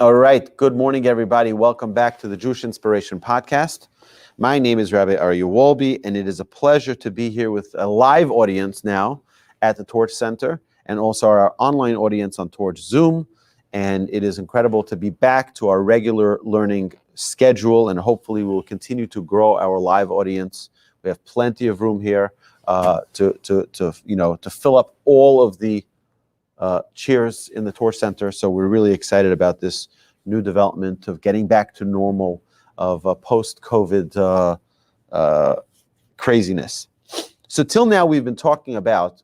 All right. Good morning, everybody. Welcome back to the Jewish Inspiration Podcast. My name is Rabbi Aryeh Wolbe, and it is a pleasure to be here with a live audience now at the Torch Center and also our online audience on Torch Zoom. And it is incredible to be back to our regular learning schedule, and hopefully we'll continue to grow our live audience. We have plenty of room here to fill up all of the chairs in the Torch Center. So we're really excited about this new development of getting back to normal of post-COVID craziness. So till now, we've been talking about,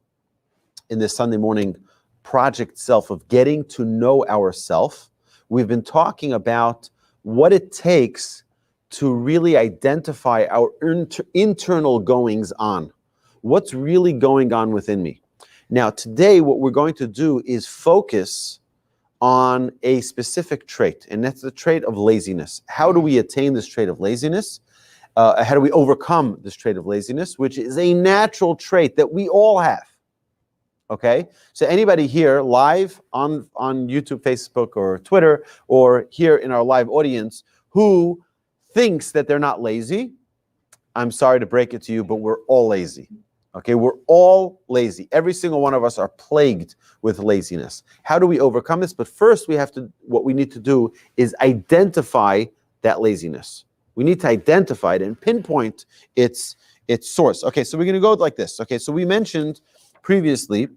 in this Sunday morning project self, of getting to know ourself. We've been talking about what it takes to really identify our internal goings on. What's really going on within me? Now, today, what we're going to do is focus on a specific trait, and that's the trait of laziness. How do we attain this trait of laziness? How do we overcome this trait of laziness, which is a natural trait that we all have? Okay? So anybody here live on YouTube, Facebook, or Twitter, or here in our live audience who thinks that they're not lazy, I'm sorry to break it to you, but we're all lazy. Okay, we're all lazy. Every single one of us are plagued with laziness. How do we overcome this? But first, what we need to do is identify that laziness. We need to identify it and pinpoint its source. Okay, so we're going to go like this. Okay, so we mentioned previously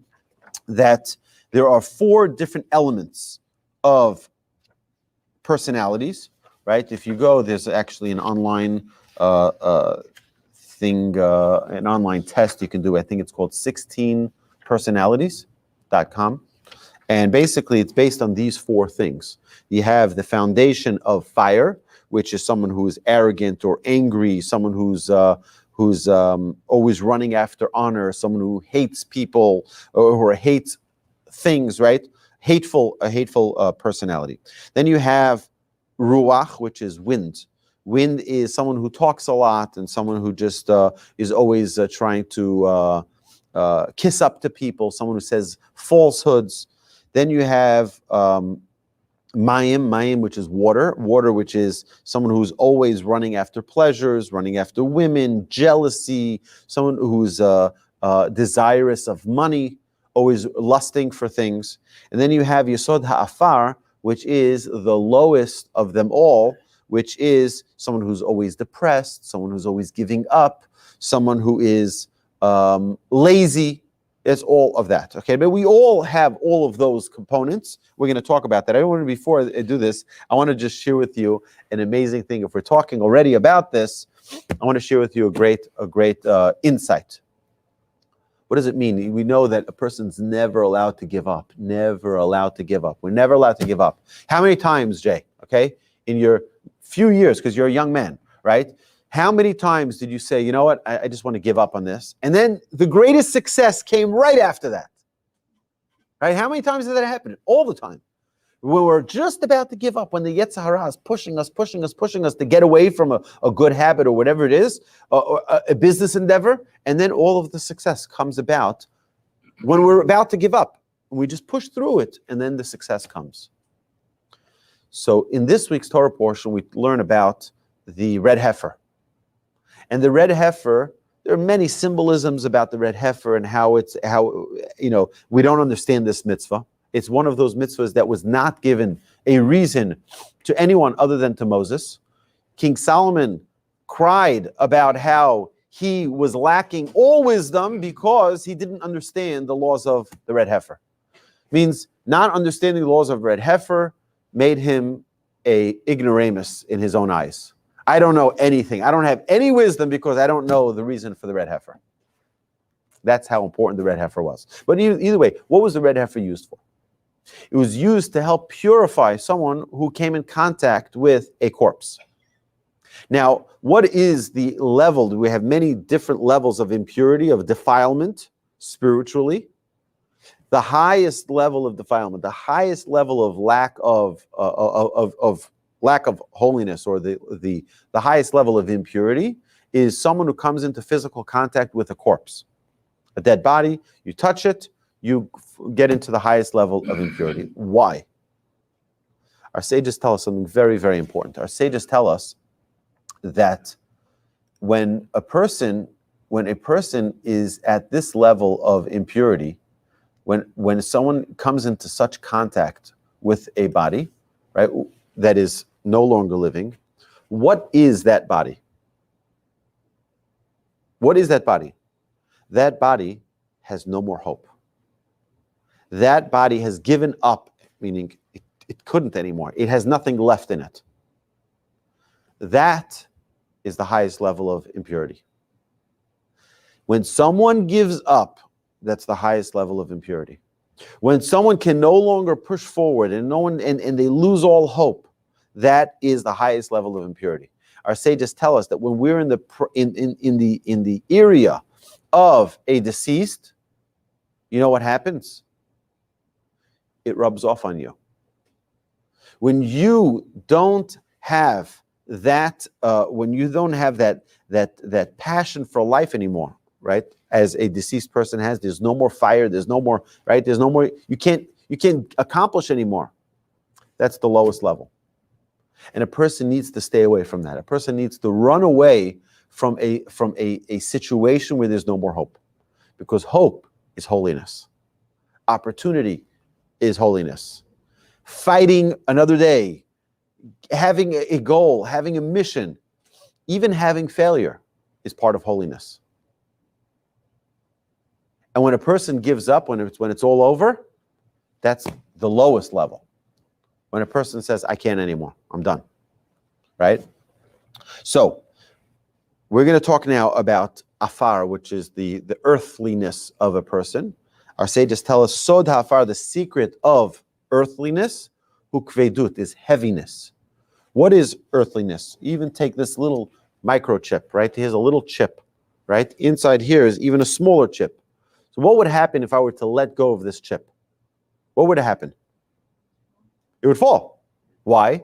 that there are 4 different elements of personalities, right? If you go, there's actually an online an online test you can do. I think it's called 16personalities.com. And basically, it's based on these 4 things. You have the foundation of fire, which is someone who is arrogant or angry, someone who's always running after honor, someone who hates people or hates things, right? A hateful personality. Then you have ruach, which is wind. Wind is someone who talks a lot and someone who just is always trying to kiss up to people, someone who says falsehoods. Then you have mayim, which is water, which is someone who's always running after pleasures, running after women, jealousy, someone who's desirous of money, always lusting for things. And then you have yesod ha'afar, which is the lowest of them all, which is someone who's always depressed, someone who's always giving up, someone who is lazy. It's all of that, okay? But we all have all of those components. We're going to talk about that. Before I do this, I want to just share with you an amazing thing. If we're talking already about this, I want to share with you a great insight. What does it mean? We know that a person's never allowed to give up. Never allowed to give up. We're never allowed to give up. How many times, Jay, okay, in your few years, because you're a young man, right? How many times did you say, you know what, I just want to give up on this? And then the greatest success came right after that, right? How many times did that happen? All the time. When we're just about to give up, when the Yetzer Hara is pushing us to get away from a good habit or whatever it is, or a business endeavor, and then all of the success comes about when we're about to give up. And we just push through it, and then the success comes. So in this week's Torah portion, we learn about the red heifer. And the red heifer, there are many symbolisms about the red heifer and how we don't understand this mitzvah. It's one of those mitzvahs that was not given a reason to anyone other than to Moses. King Solomon cried about how he was lacking all wisdom because he didn't understand the laws of the red heifer. Means not understanding the laws of red heifer made him a ignoramus in his own eyes. I don't know anything. I don't have any wisdom because I don't know the reason for the red heifer. That's how important the red heifer was. But either way, what was the red heifer used for? It was used to help purify someone who came in contact with a corpse. Now, what is the level? We have many different levels of impurity, of defilement, spiritually. The highest level of defilement, the highest level of lack of holiness, or the highest level of impurity, is someone who comes into physical contact with a corpse, a dead body. You touch it, you get into the highest level of impurity. Why? Our sages tell us something very, very important. Our sages tell us that when a person is at this level of impurity, when someone comes into such contact with a body, right, that is no longer living, what is that body? What is that body? That body has no more hope. That body has given up, meaning it couldn't anymore. It has nothing left in it. That is the highest level of impurity. When someone gives up, that's the highest level of impurity. When someone can no longer push forward and they lose all hope, that is the highest level of impurity. Our sages tell us that when we're in the area of a deceased, you know what happens? It rubs off on you. When you don't have that, that passion for life anymore, right? As a deceased person has, there's no more fire, there's no more, right? There's no more, you can't accomplish anymore. That's the lowest level. And a person needs to stay away from that. A person needs to run away from a situation where there's no more hope. Because hope is holiness. Opportunity is holiness. Fighting another day, having a goal, having a mission, even having failure is part of holiness. And when a person gives up, when it's all over, that's the lowest level. When a person says, I can't anymore, I'm done, right? So, we're going to talk now about afar, which is the earthliness of a person. Our sages tell us, Sod ha'afar, the secret of earthliness, hu kvedut, is heaviness. What is earthliness? Even take this little microchip, right? Here's a little chip, right? Inside here is even a smaller chip. So what would happen if I were to let go of this chip? What would happen? It would fall. Why?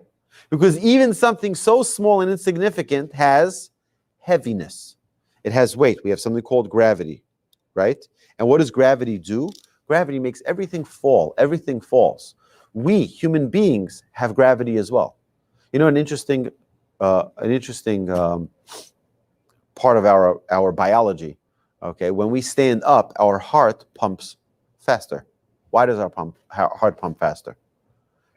Because even something so small and insignificant has heaviness. It has weight. We have something called gravity, right? And what does gravity do? Gravity makes everything fall. Everything falls. We, human beings, have gravity as well. You know, an interesting part of our biology. Okay, when we stand up, our heart pumps faster. Why does our heart pump faster?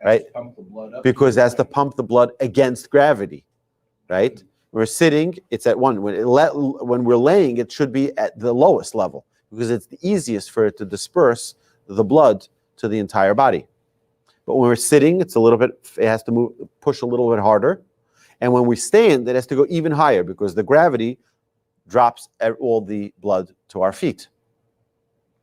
Right? Pump the blood up. Because that's to pump the blood against gravity. Right? We're sitting, it's at one. When we're laying, it should be at the lowest level because it's the easiest for it to disperse the blood to the entire body. But when we're sitting, it has to push a little bit harder. And when we stand, it has to go even higher because the gravity drops all the blood to our feet,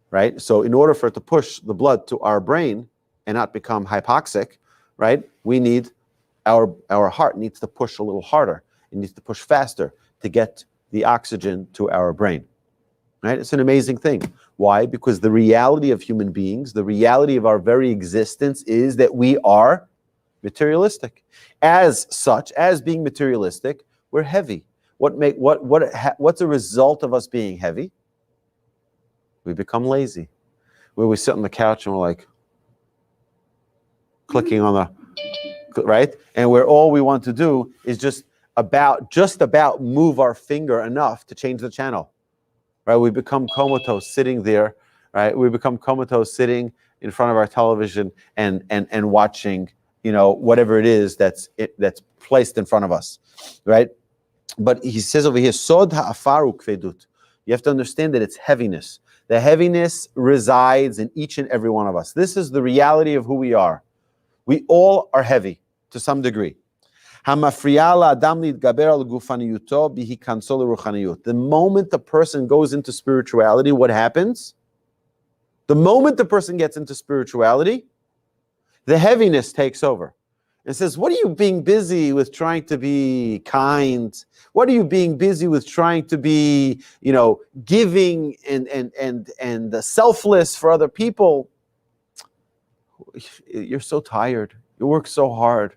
right? So in order for it to push the blood to our brain and not become hypoxic, right, we need, our heart needs to push a little harder. It needs to push faster to get the oxygen to our brain, right? It's an amazing thing. Why? Because the reality of human beings, the reality of our very existence is that we are materialistic. As such, as being materialistic, we're heavy. What's a result of us being heavy? We become lazy. Where we sit on the couch and we're like clicking on the, right? And where all we want to do is just about move our finger enough to change the channel, right? We become comatose sitting there, right? We become comatose sitting in front of our television and watching, you know, whatever it is that's placed in front of us, right? But he says over here, Sod ha'afaru kvedut. You have to understand that it's heaviness. The heaviness resides in each and every one of us. This is the reality of who we are. We all are heavy to some degree. The moment the person goes into spirituality, what happens? The moment the person gets into spirituality, the heaviness takes over. And says, what are you being busy with trying to be kind? What are you being busy with trying to be, you know, giving and selfless for other people? You're so tired. You work so hard,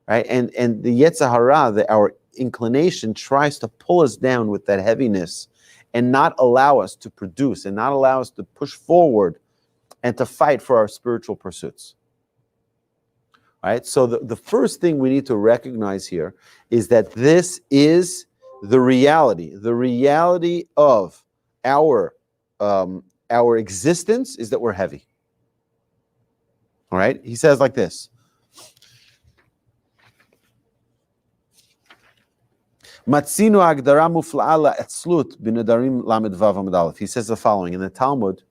right? And the Yetzer Hara, our inclination, tries to pull us down with that heaviness and not allow us to produce and not allow us to push forward and to fight for our spiritual pursuits. Right? So the first thing we need to recognize here is that this is the reality. The reality of our existence is that we're heavy. All right? He says like this. Matzinu agdara mufla'a etzlut b'nedarim lamed vav amud aleph. He says the following in the Talmud,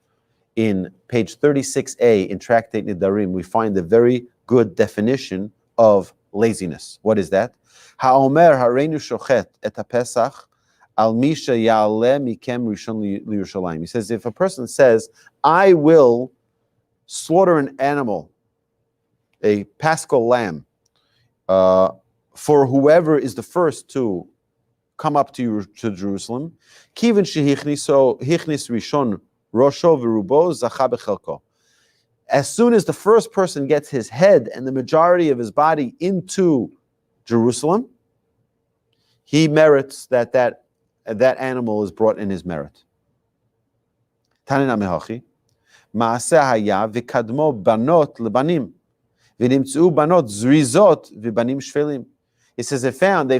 in page 36a in Tractate Nedarim, we find a very good definition of laziness. What is that? Ha'omer hareinu shochet et haPesach al misha ya'aleh mikem rishon lYerushalayim. He says, if a person says, I will slaughter an animal, a paschal lamb, for whoever is the first to come up to Jerusalem, kivin shehichnis rishon rosho v'rubo zacha b'chelko. As soon as the first person gets his head and the majority of his body into Jerusalem, he merits that animal is brought in his merit. Tanina mehachi, ma'aseh haya v'kadmo banot lebanim, v'nimtzu banot zrizot v'banim shvelim. He says they found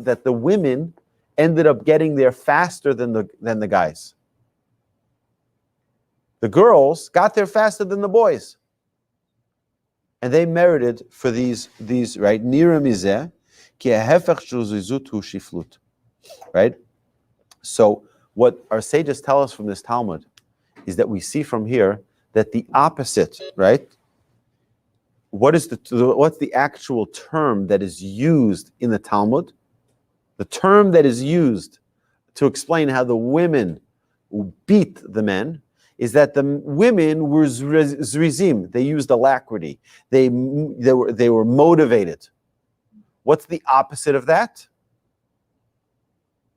that the women ended up getting there faster than the guys. The girls got there faster than the boys. And they merited for these right? Nira mizeh, ki hahefech shel zrizut hu shiflut. Right? So what our sages tell us from this Talmud is that we see from here that the opposite, right? What's the actual term that is used in the Talmud? The term that is used to explain how the women beat the men is that the women were zrizim. They used alacrity. They were motivated. What's the opposite of that?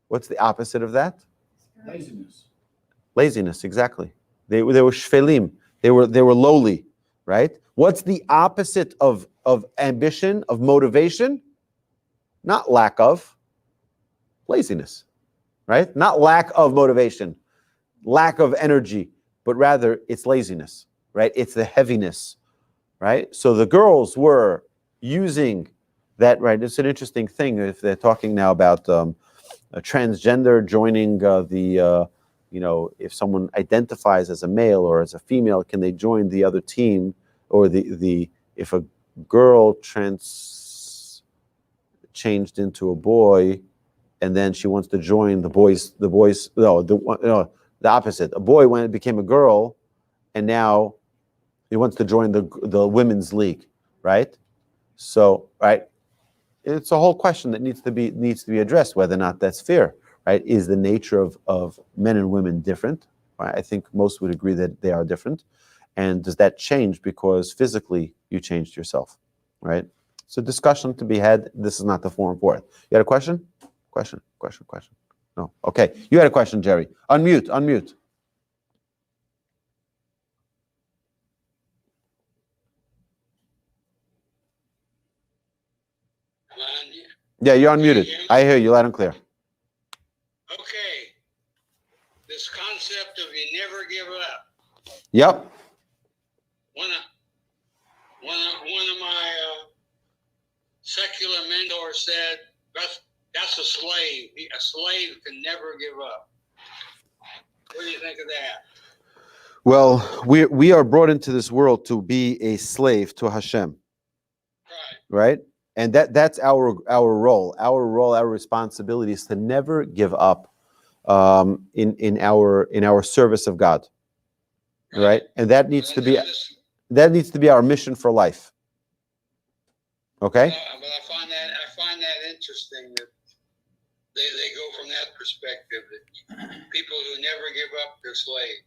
What's the opposite of that? Laziness. Laziness, exactly. They were shvelim. They were lowly, right? What's the opposite of ambition, of motivation? Not lack of. Laziness, right? Not lack of motivation, lack of energy, but rather it's laziness, right? It's the heaviness, right? So the girls were using that, right? It's an interesting thing if they're talking now about a transgender joining if someone identifies as a male or as a female, can they join the other team? Or if a girl changed into a boy, and then she wants to join the opposite. A boy when it became a girl, and now he wants to join the women's league, right? So, right, it's a whole question that needs to be addressed, whether or not that's fair, right? Is the nature of men and women different? Right? I think most would agree that they are different. And does that change because physically you changed yourself, right? It's a discussion to be had. This is not the forum for it. You had a question? Question. No. Okay. You had a question, Jerry. Unmute. Yeah, you're unmuted. I hear you loud and clear. Okay. This concept of you never give up. Yep. One of my secular mentors said, that's a slave. A slave can never give up. What do you think of that? Well, we are brought into this world to be a slave to Hashem. Right? And that's our role. Our responsibility is to never give up in our service of God. Right? And that needs to be our mission for life. Okay? But I find that interesting that they go from that perspective, that people who never give up, they're slaves.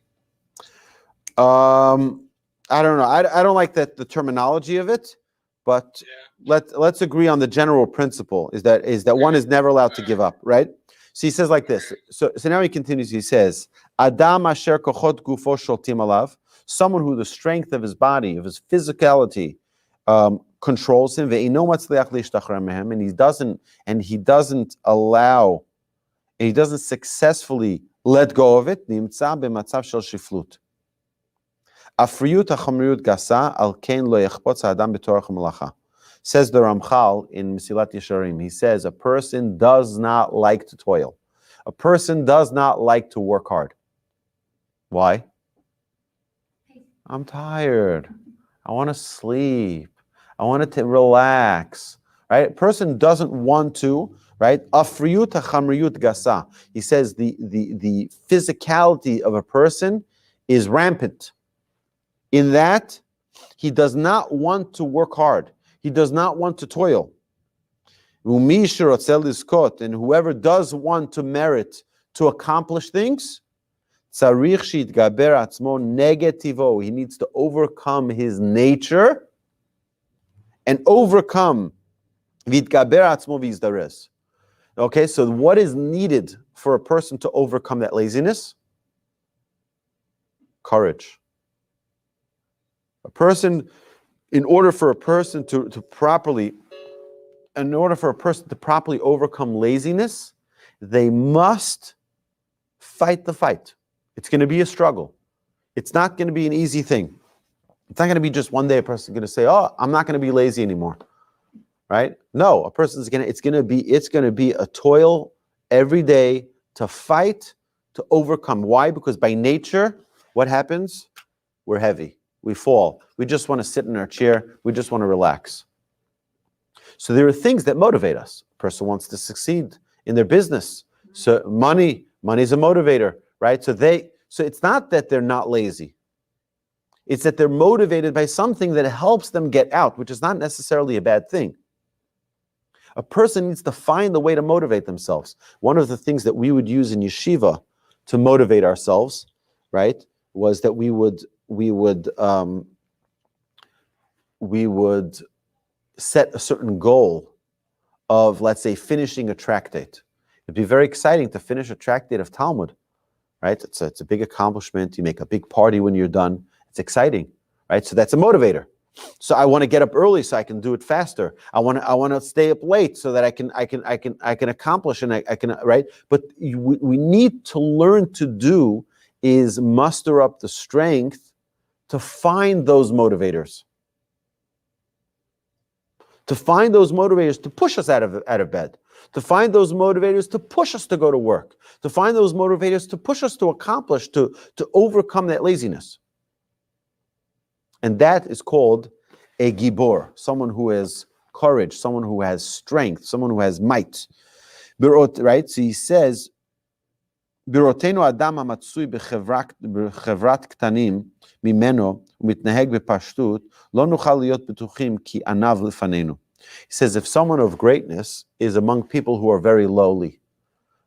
I don't know. I don't like the terminology of it, but let's agree on the general principle is that one is never allowed to give up, right? So he says like this. So now he continues. He says, Adam asher kochot gufo sholtim alav, someone who the strength of his body, of his physicality, controls him, ve'ino matzliach leishtachar mehem, and he doesn't successfully let go of it. Nimtza b'matzav shel shiflut. Afriyut hachamriut gasa al kein lo yachpotz ha'adam b'torach ha'malacha. Says the Ramchal in Mesilat Yesharim, he says, a person does not like to toil. A person does not like to work hard. Why? I'm tired. I want to sleep. I want to relax. Right? A person doesn't want to, right? Afriyut hachamriyut gasa. He says the physicality of a person is rampant. In that, he does not want to work hard. He does not want to toil. And whoever does want to merit to accomplish things, he needs to overcome his nature and overcome. Okay, so what is needed for a person to overcome that laziness? Courage. In order for a person to properly overcome laziness, they must fight the fight. It's going to be a struggle. It's not going to be an easy thing. It's not going to be just one day a person's going to say, "Oh, I'm not going to be lazy anymore." Right? No, it's going to be a toil every day to fight, to overcome. Why? Because by nature, what happens? We're heavy. We fall. We just want to sit in our chair. We just want to relax. So there are things that motivate us. A person wants to succeed in their business. So money is a motivator, right? So it's not that they're not lazy. It's that they're motivated by something that helps them get out, which is not necessarily a bad thing. A person needs to find the way to motivate themselves. One of the things that we would use in yeshiva to motivate ourselves, right, was that we would set a certain goal of, let's say, finishing a tractate. It'd be very exciting to finish a tractate of Talmud, right? It's a big accomplishment. You make a big party when you're done. It's exciting, right? So that's a motivator. So I want to get up early so I can do it faster. I want to stay up late so that I can accomplish and I can, right? But we need to learn to do is muster up the strength to find those motivators. To find those motivators to push us out of bed. To find those motivators to push us to go to work. To find those motivators to push us to accomplish, to overcome that laziness. And that is called a gibor, someone who has courage, someone who has strength, someone who has might. Right? So he says, Birotenu adam hamatsui bechevrat ktanim mimeno umitnaheg bepashtut lo nuchal liot betuchim ki anav lefanenu. He says, if someone of greatness is among people who are very lowly,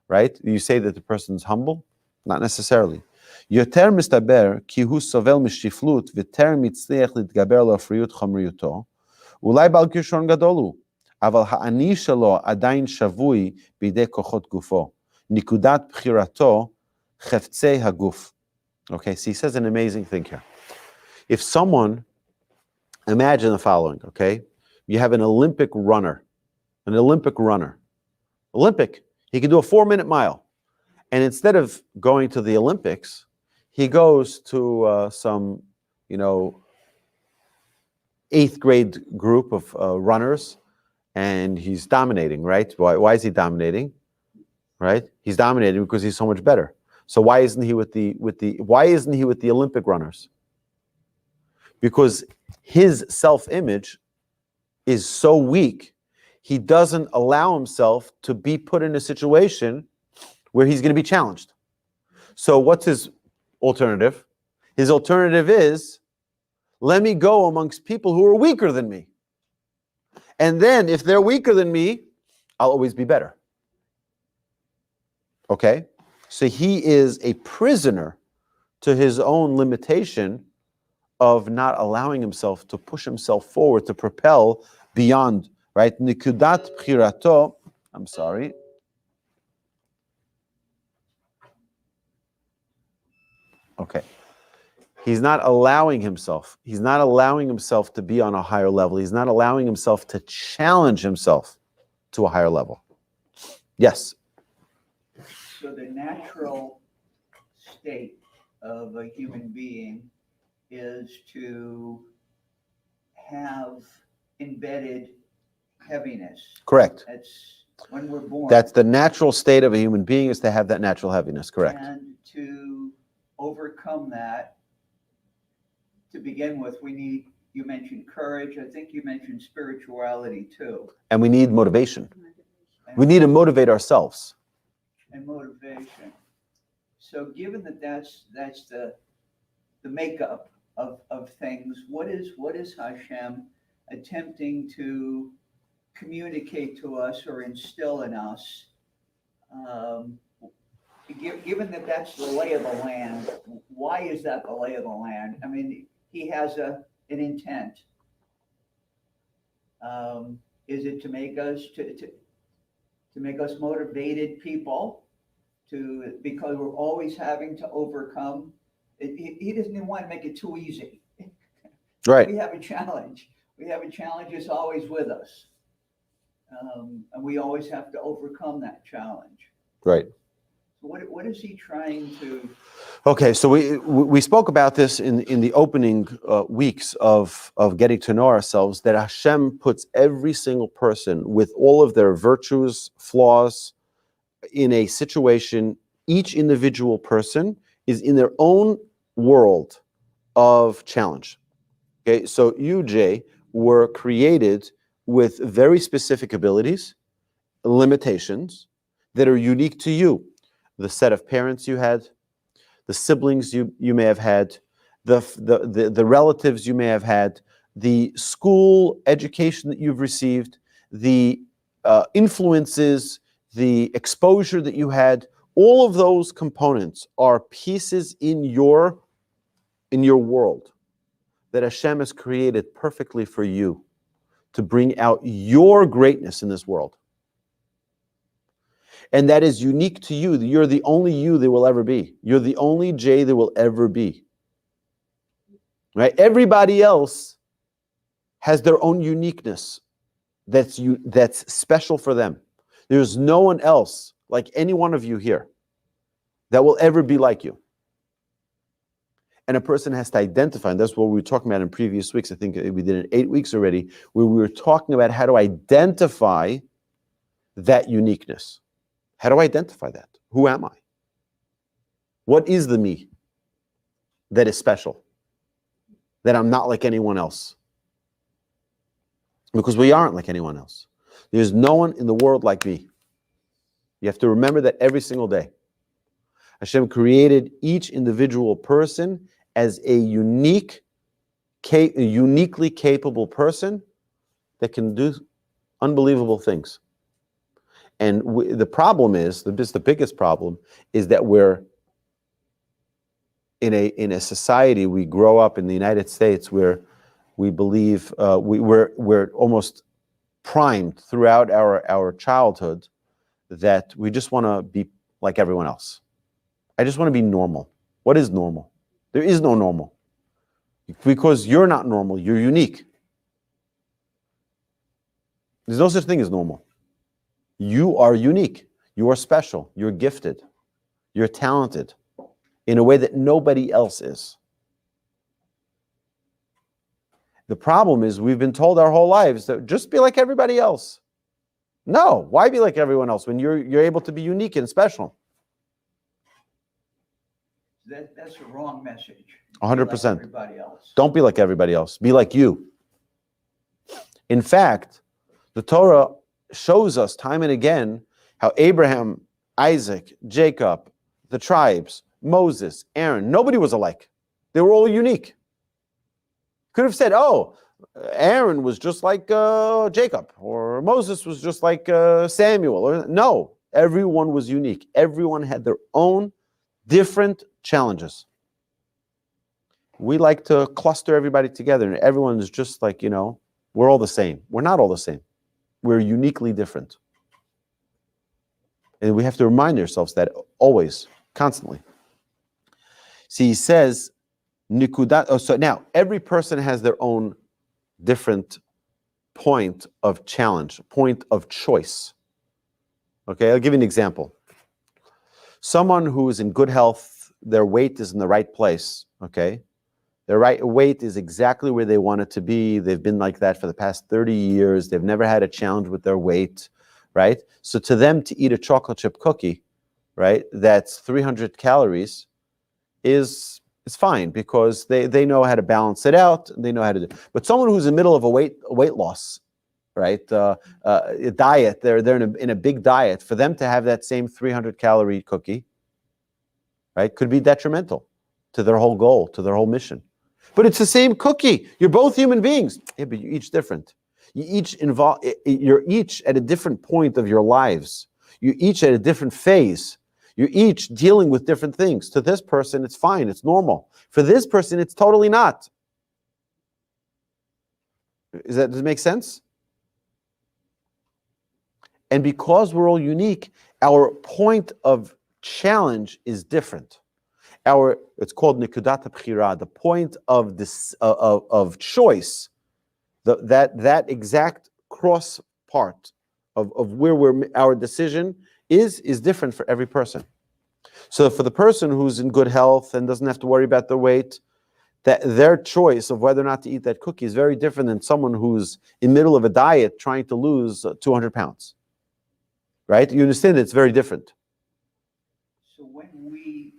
right? You say that the person's humble? Not necessarily. Yoter mistaber ki hu sovel mishiflut v'ter mitzliach litgaber la'afriyut chamriyuto ulai bal kishon gadolu aval ha'ani shelo adayin shavui bidei kochot gufo nikudat bchirato cheftzei haguf. Okay, so he says an amazing thing here. If someone, imagine the following, okay? You have an Olympic runner, he can do a 4-minute mile. And instead of going to the Olympics, he goes to some, 8th grade group of runners, and he's dominating, right? Why is he dominating? Right? He's dominating because he's so much better. So why isn't he with the Olympic runners? Because his self-image is so weak, he doesn't allow himself to be put in a situation where he's going to be challenged. So what's his alternative? His alternative is, let me go amongst people who are weaker than me. And then if they're weaker than me, I'll always be better. Okay? So he is a prisoner to his own limitation of not allowing himself to push himself forward, to propel beyond, right? Nikudat bchirato, I'm sorry. Okay. He's not allowing himself to be on a higher level. He's not allowing himself to challenge himself to a higher level. Yes? So the natural state of a human being is to have embedded heaviness. Correct. That's when we're born. That's the natural state of a human being, is to have that natural heaviness. Correct. And to overcome that, to begin with, we need, you mentioned courage. I think you mentioned spirituality too. And we need motivation. And, We need to motivate ourselves. and motivation. So given that that's the makeup of things, what is Hashem attempting to communicate to us or instill in us? Given that that's the lay of the land, why is that the lay of the land? I mean, he has an intent. Is it to make us to make us motivated people? Because we're always having to overcome. He doesn't even want to make it too easy. Right. We have a challenge. We have a challenge that's always with us. And we always have to overcome that challenge. Right. So what is he trying to? Okay, so we spoke about this in the opening weeks of getting to know ourselves, that Hashem puts every single person with all of their virtues, flaws, in a situation. Each individual person is in their own world of challenge. Okay, so you, Jay, were created with very specific abilities, limitations that are unique to you. The set of parents you had, the siblings you may have had, the relatives you may have had, the school education that you've received, the influences, the exposure that you had. All of those components are pieces in your world that Hashem has created perfectly for you to bring out your greatness in this world. And that is unique to you. You're the only you there will ever be. You're the only Jay there will ever be. Right? Everybody else has their own uniqueness that's special for them. There's no one else like any one of you here that will ever be like you. And a person has to identify, and that's what we were talking about in previous weeks. I think we did it 8 weeks already, where we were talking about how to identify that uniqueness. How do I identify that? Who am I? What is the me that is special? That I'm not like anyone else? Because we aren't like anyone else. There's no one in the world like me. You have to remember that every single day. Hashem created each individual person as a uniquely capable person that can do unbelievable things. And the problem is, the biggest problem is that we're in a society, we grow up in the United States where we believe we're almost primed throughout our childhood that we just want to be like everyone else. I just want to be normal. What is normal? There is no normal. Because you're not normal, you're unique. There's no such thing as normal. You are unique. You are special. You're gifted. You're talented in a way that nobody else is. The problem is we've been told our whole lives that just be like everybody else. No, why be like everyone else when you're able to be unique and special? That's a wrong message. 100%. Like everybody else. Don't be like everybody else. Be like you. In fact, the Torah shows us time and again how Abraham, Isaac, Jacob, the tribes, Moses, Aaron, nobody was alike. They were all unique. Could have said, oh, Aaron was just like Jacob, or Moses was just like Samuel. No, everyone was unique. Everyone had their own different challenges. We like to cluster everybody together, and everyone is just like, we're all the same. We're not all the same. We're uniquely different. And we have to remind ourselves that always, constantly. See, he says, so now, every person has their own different point of challenge, point of choice. Okay, I'll give you an example. Someone who is in good health, their weight is in the right place, okay? Their weight is exactly where they want it to be. They've been like that for the past 30 years. They've never had a challenge with their weight, right? So to them, to eat a chocolate chip cookie, right, that's 300 calories is fine because they know how to balance it out. They know how to do. But someone who's in the middle of a weight loss, right, a diet, they're in a big diet. For them to have that same 300 calorie cookie, right, could be detrimental to their whole goal, to their whole mission. But it's the same cookie. You're both human beings. Yeah, but you're each different. You're each at a different point of your lives. You're each at a different phase. You're each dealing with different things. To this person, it's fine, it's normal. For this person, it's totally not. Does it make sense? And because we're all unique, our point of challenge is different. It's called nikudat b'chira, the point of this of choice. That exact cross part of where our decision is different for every person. So for the person who's in good health and doesn't have to worry about their weight, that their choice of whether or not to eat that cookie is very different than someone who's in the middle of a diet trying to lose 200 pounds. Right? You understand it's very different. So when we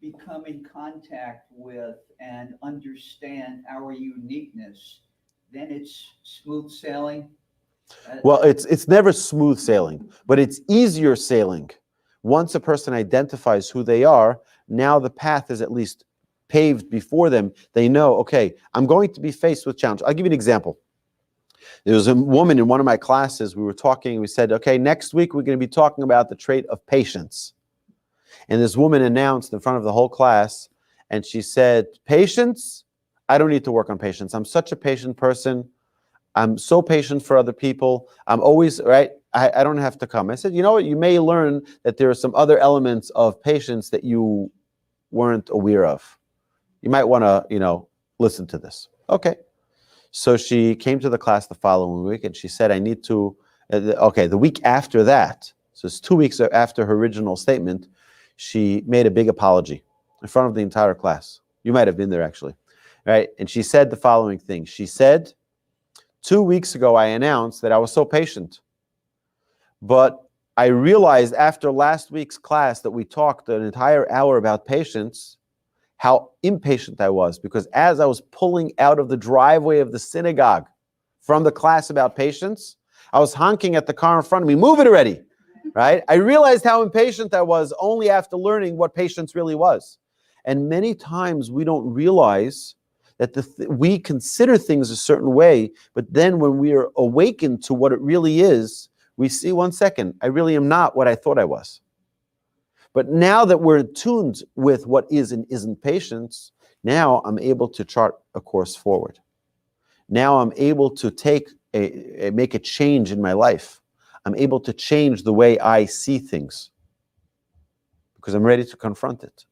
become in contact with and understand our uniqueness, then it's smooth sailing. Well, it's never smooth sailing, but it's easier sailing. Once a person identifies who they are, now the path is at least paved before them. They know, okay, I'm going to be faced with challenge. I'll give you an example. There was a woman in one of my classes, we were talking, we said, okay, next week we're going to be talking about the trait of patience. And this woman announced in front of the whole class, and she said, patience? I don't need to work on patience. I'm such a patient person. I'm so patient for other people. I'm always, right? I don't have to come. I said, you know what? You may learn that there are some other elements of patience that you weren't aware of. You might want to, listen to this. Okay. So she came to the class the following week and she said, I need to, the week after that, so it's 2 weeks after her original statement, she made a big apology in front of the entire class. You might have been there actually, right? And she said the following thing. She said, 2 weeks ago, I announced that I was so patient, but I realized after last week's class that we talked an entire hour about patience, how impatient I was, because as I was pulling out of the driveway of the synagogue from the class about patience, I was honking at the car in front of me, move it already, right? I realized how impatient I was only after learning what patience really was. And many times we don't realize that we consider things a certain way, but then when we are awakened to what it really is, we see, 1 second, I really am not what I thought I was. But now that we're tuned with what is and isn't patience, now I'm able to chart a course forward. Now I'm able to make a change in my life. I'm able to change the way I see things because I'm ready to confront it.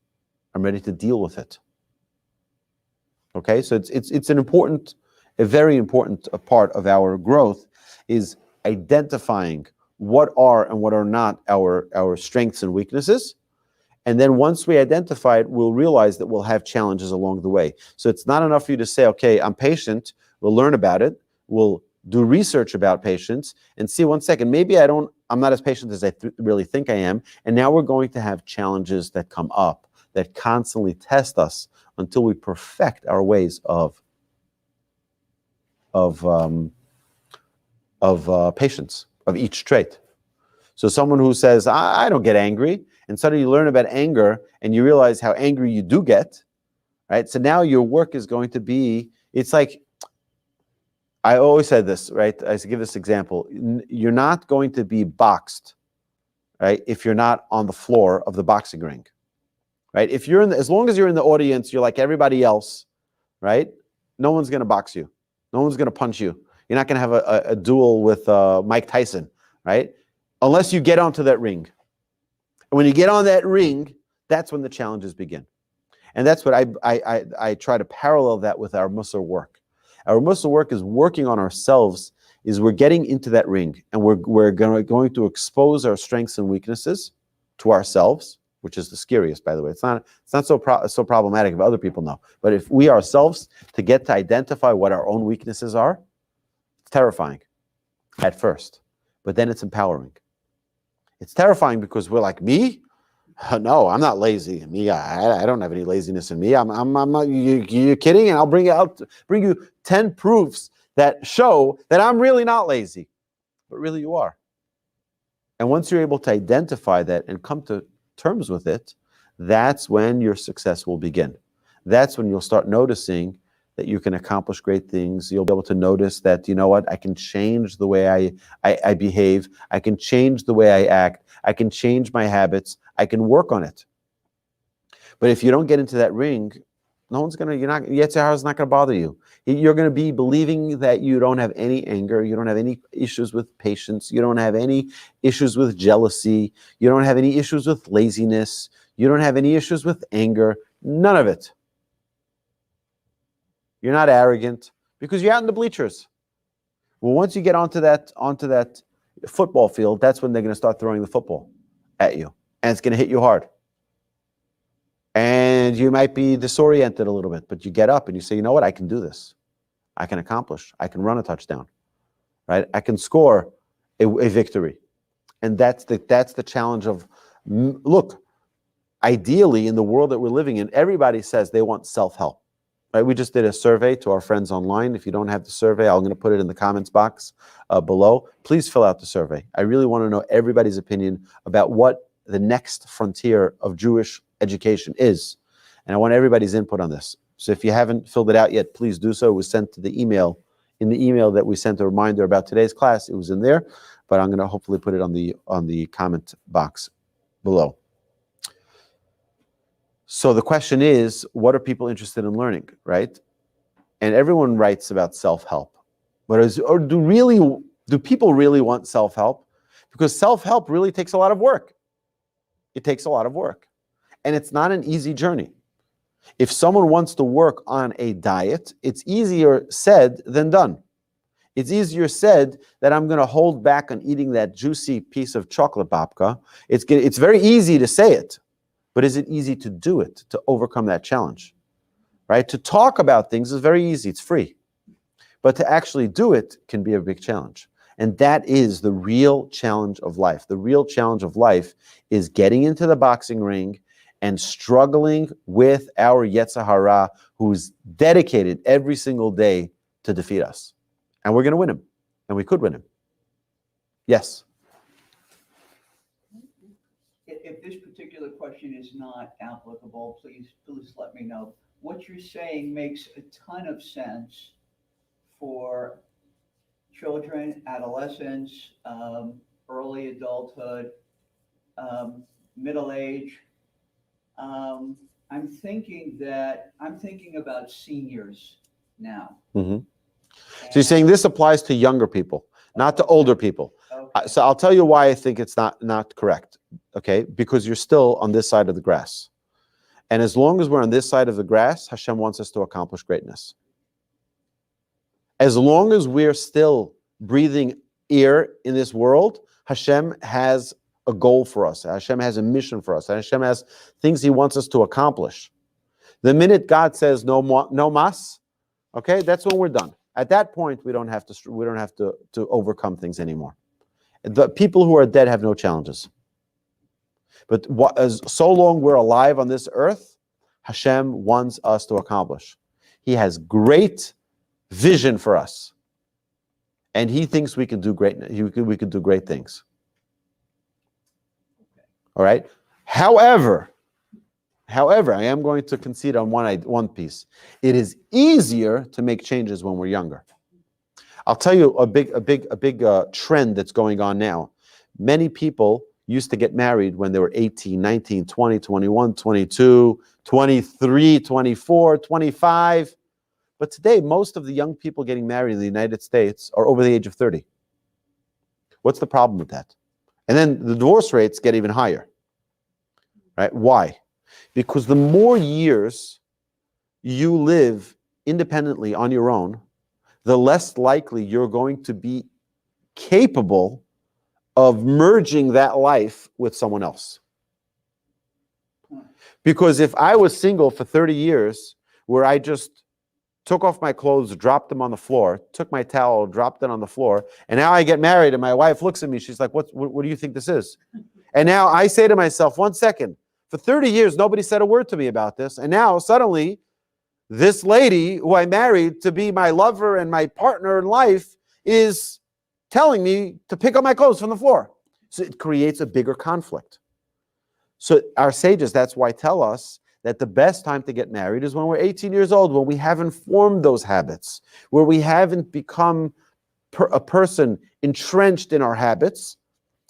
I'm ready to deal with it. Okay, so it's a very important part of our growth is identifying what are and what are not our strengths and weaknesses. And then once we identify it, we'll realize that we'll have challenges along the way. So it's not enough for you to say, okay, I'm patient, we'll learn about it, we'll do research about patience and see, 1 second, maybe I'm not as patient as I really think I am. And now we're going to have challenges that come up that constantly test us until we perfect our ways of patience, of each trait. So someone who says, I don't get angry, and suddenly you learn about anger and you realize how angry you do get, right? So now your work is going to be, it's like, I always said this, right? I give this example. You're not going to be boxed, right? If you're not on the floor of the boxing ring, right? If you're as long as you're in the audience, you're like everybody else, right? No one's going to box you. No one's going to punch you. You're not going to have a duel with Mike Tyson, right? Unless you get onto that ring. And when you get on that ring, that's when the challenges begin. And that's what I try to parallel that with our Mussar work. Our Mussar work is working on ourselves, is we're getting into that ring, and we're going to expose our strengths and weaknesses to ourselves, which is the scariest, by the way. It's not so problematic if other people know. But if we ourselves, to get to identify what our own weaknesses are, it's terrifying at first. But then it's empowering. It's terrifying because we're like, me? No, I'm not lazy. Me, I don't have any laziness in me. I'm not, you're kidding? And I'll bring you 10 proofs that show that I'm really not lazy. But really you are. And once you're able to identify that and come to terms with it, that's when your success will begin. That's when you'll start noticing that you can accomplish great things. You'll be able to notice that, you know what, I can change the way I behave. I can change the way I act. I can change my habits. I can work on it. But if you don't get into that ring, Yetzer Hara is not going to bother you. You're going to be believing that you don't have any anger, you don't have any issues with patience, you don't have any issues with jealousy, you don't have any issues with laziness, you don't have any issues with anger, none of it. You're not arrogant because you're out in the bleachers. Well, once you get onto that football field, that's when they're going to start throwing the football at you, and it's going to hit you hard. And you might be disoriented a little bit, but you get up and you say, you know what, I can do this. I can accomplish. I can run a touchdown, right? I can score a victory. And that's the challenge of, look, ideally in the world that we're living in, everybody says they want self-help, right? We just did a survey to our friends online. If you don't have the survey, I'm going to put it in the comments box below. Please fill out the survey. I really want to know everybody's opinion about what the next frontier of Jewish education is. And I want everybody's input on this. So if you haven't filled it out yet, please do so. It was sent to the email. In the email that we sent a reminder about today's class, it was in there, but I'm going to hopefully put it on the comment box below. So the question is, what are people interested in learning, right? And everyone writes about self-help. But do people really want self-help? Because self-help really takes a lot of work. It takes a lot of work. And it's not an easy journey. If someone wants to work on a diet, it's easier said than done. It's easier said that I'm going to hold back on eating that juicy piece of chocolate babka. It's very easy to say it, but is it easy to do it, to overcome that challenge? Right? To talk about things is very easy. It's free. But to actually do it can be a big challenge. And that is the real challenge of life. The real challenge of life is getting into the boxing ring and struggling with our Yetzer Hara, who's dedicated every single day to defeat us. And we're going to win him. And we could win him. Yes? If this particular question is not applicable, please let me know. What you're saying makes a ton of sense for children, adolescents, early adulthood, middle age. I'm thinking about seniors now. Mm-hmm. So you're saying this applies to younger people, not to older people. Okay. So I'll tell you why I think it's not correct, okay? Because you're still on this side of the grass. And as long as we're on this side of the grass, Hashem wants us to accomplish greatness. As long as we're still breathing air in this world, Hashem has a goal for us. Hashem has a mission for us. Hashem has things He wants us to accomplish. The minute God says no mas, okay, that's when we're done. At that point, we don't have to overcome things anymore. The people who are dead have no challenges. But so long we're alive on this earth, Hashem wants us to accomplish. He has great vision for us, and He thinks we can do great. We can do great things. All right. However, I am going to concede on one piece. It is easier to make changes when we're younger. I'll tell you a big trend that's going on now. Many people used to get married when they were 18, 19, 20, 21, 22, 23, 24, 25. But today, most of the young people getting married in the United States are over the age of 30. What's the problem with that? And then the divorce rates get even higher. Right? Why? Because the more years you live independently on your own, the less likely you're going to be capable of merging that life with someone else. Because if I was single for 30 years, where I just took off my clothes, dropped them on the floor, took my towel, dropped it on the floor, and now I get married and my wife looks at me, she's like, what do you think this is? And now I say to myself, 1 second, for 30 years, nobody said a word to me about this. And now suddenly, this lady who I married to be my lover and my partner in life is telling me to pick up my clothes from the floor. So it creates a bigger conflict. So our sages, that's why, tell us that the best time to get married is when we're 18 years old, when we haven't formed those habits, where we haven't become a person entrenched in our habits,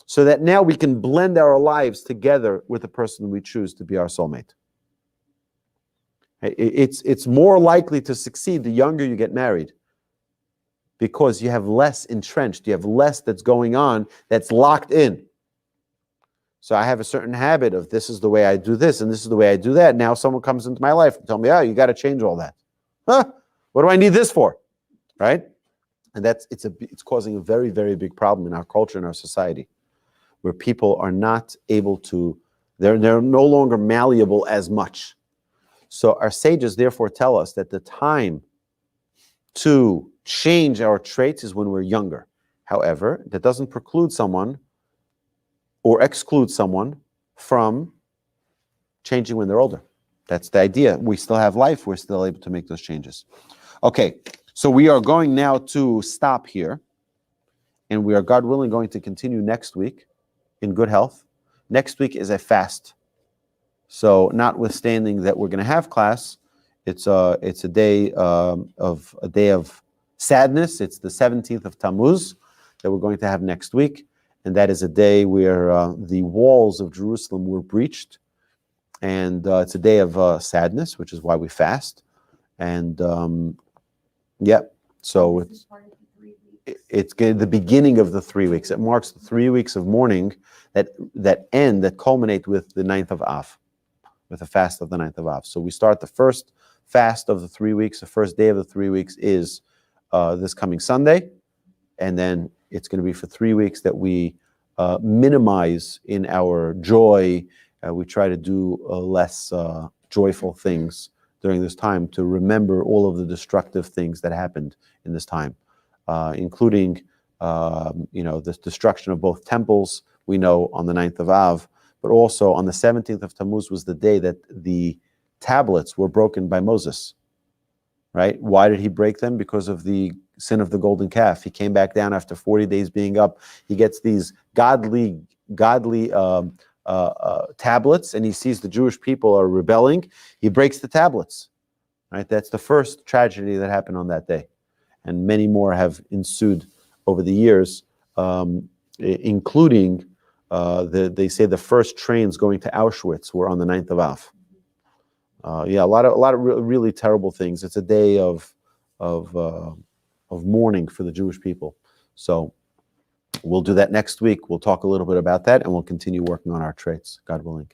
so that now we can blend our lives together with the person we choose to be our soulmate. It's more likely to succeed the younger you get married, because you have less entrenched, you have less that's going on that's locked in. So I have a certain habit of, this is the way I do this and this is the way I do that. Now someone comes into my life and tell me, you got to change all that. What do I need this for? Right? And it's causing a very, very big problem in our culture and our society, where people are not able to, they're no longer malleable as much. So our sages therefore tell us that the time to change our traits is when we're younger. However, that doesn't preclude someone or exclude someone from changing when they're older. That's the idea. We still have life. We're still able to make those changes. Okay, so we are going now to stop here. And we are, God willing, going to continue next week in good health. Next week is a fast. So notwithstanding that we're going to have class, it's a day of sadness. It's the 17th of Tammuz that we're going to have next week. And that is a day where the walls of Jerusalem were breached. And it's a day of sadness, which is why we fast. And so it's the beginning of the 3 weeks. It marks the 3 weeks of mourning that culminate with the 9th of Av, with the fast of the 9th of Av. So we start the first fast of the 3 weeks. The first day of the 3 weeks is this coming Sunday. And then it's going to be for 3 weeks that we minimize in our joy. We try to do less joyful things during this time to remember all of the destructive things that happened in this time, including the destruction of both temples, we know, on the 9th of Av, but also on the 17th of Tammuz was the day that the tablets were broken by Moses. Right? Why did he break them? Because of the sin of the golden calf. He came back down after 40 days being up. He gets these godly tablets, and he sees the Jewish people are rebelling. He breaks the tablets. Right? That's the first tragedy that happened on that day. And many more have ensued over the years, including they say the first trains going to Auschwitz were on the 9th of Av. A lot of really terrible things. It's a day of mourning for the Jewish people. So we'll do that next week. We'll talk a little bit about that, and we'll continue working on our traits, God willing.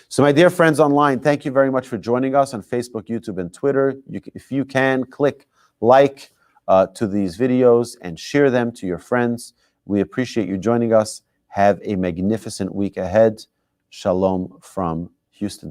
So my dear friends online, thank you very much for joining us on Facebook, YouTube, and Twitter. If you can, click like to these videos and share them to your friends. We appreciate you joining us. Have a magnificent week ahead. Shalom from Houston.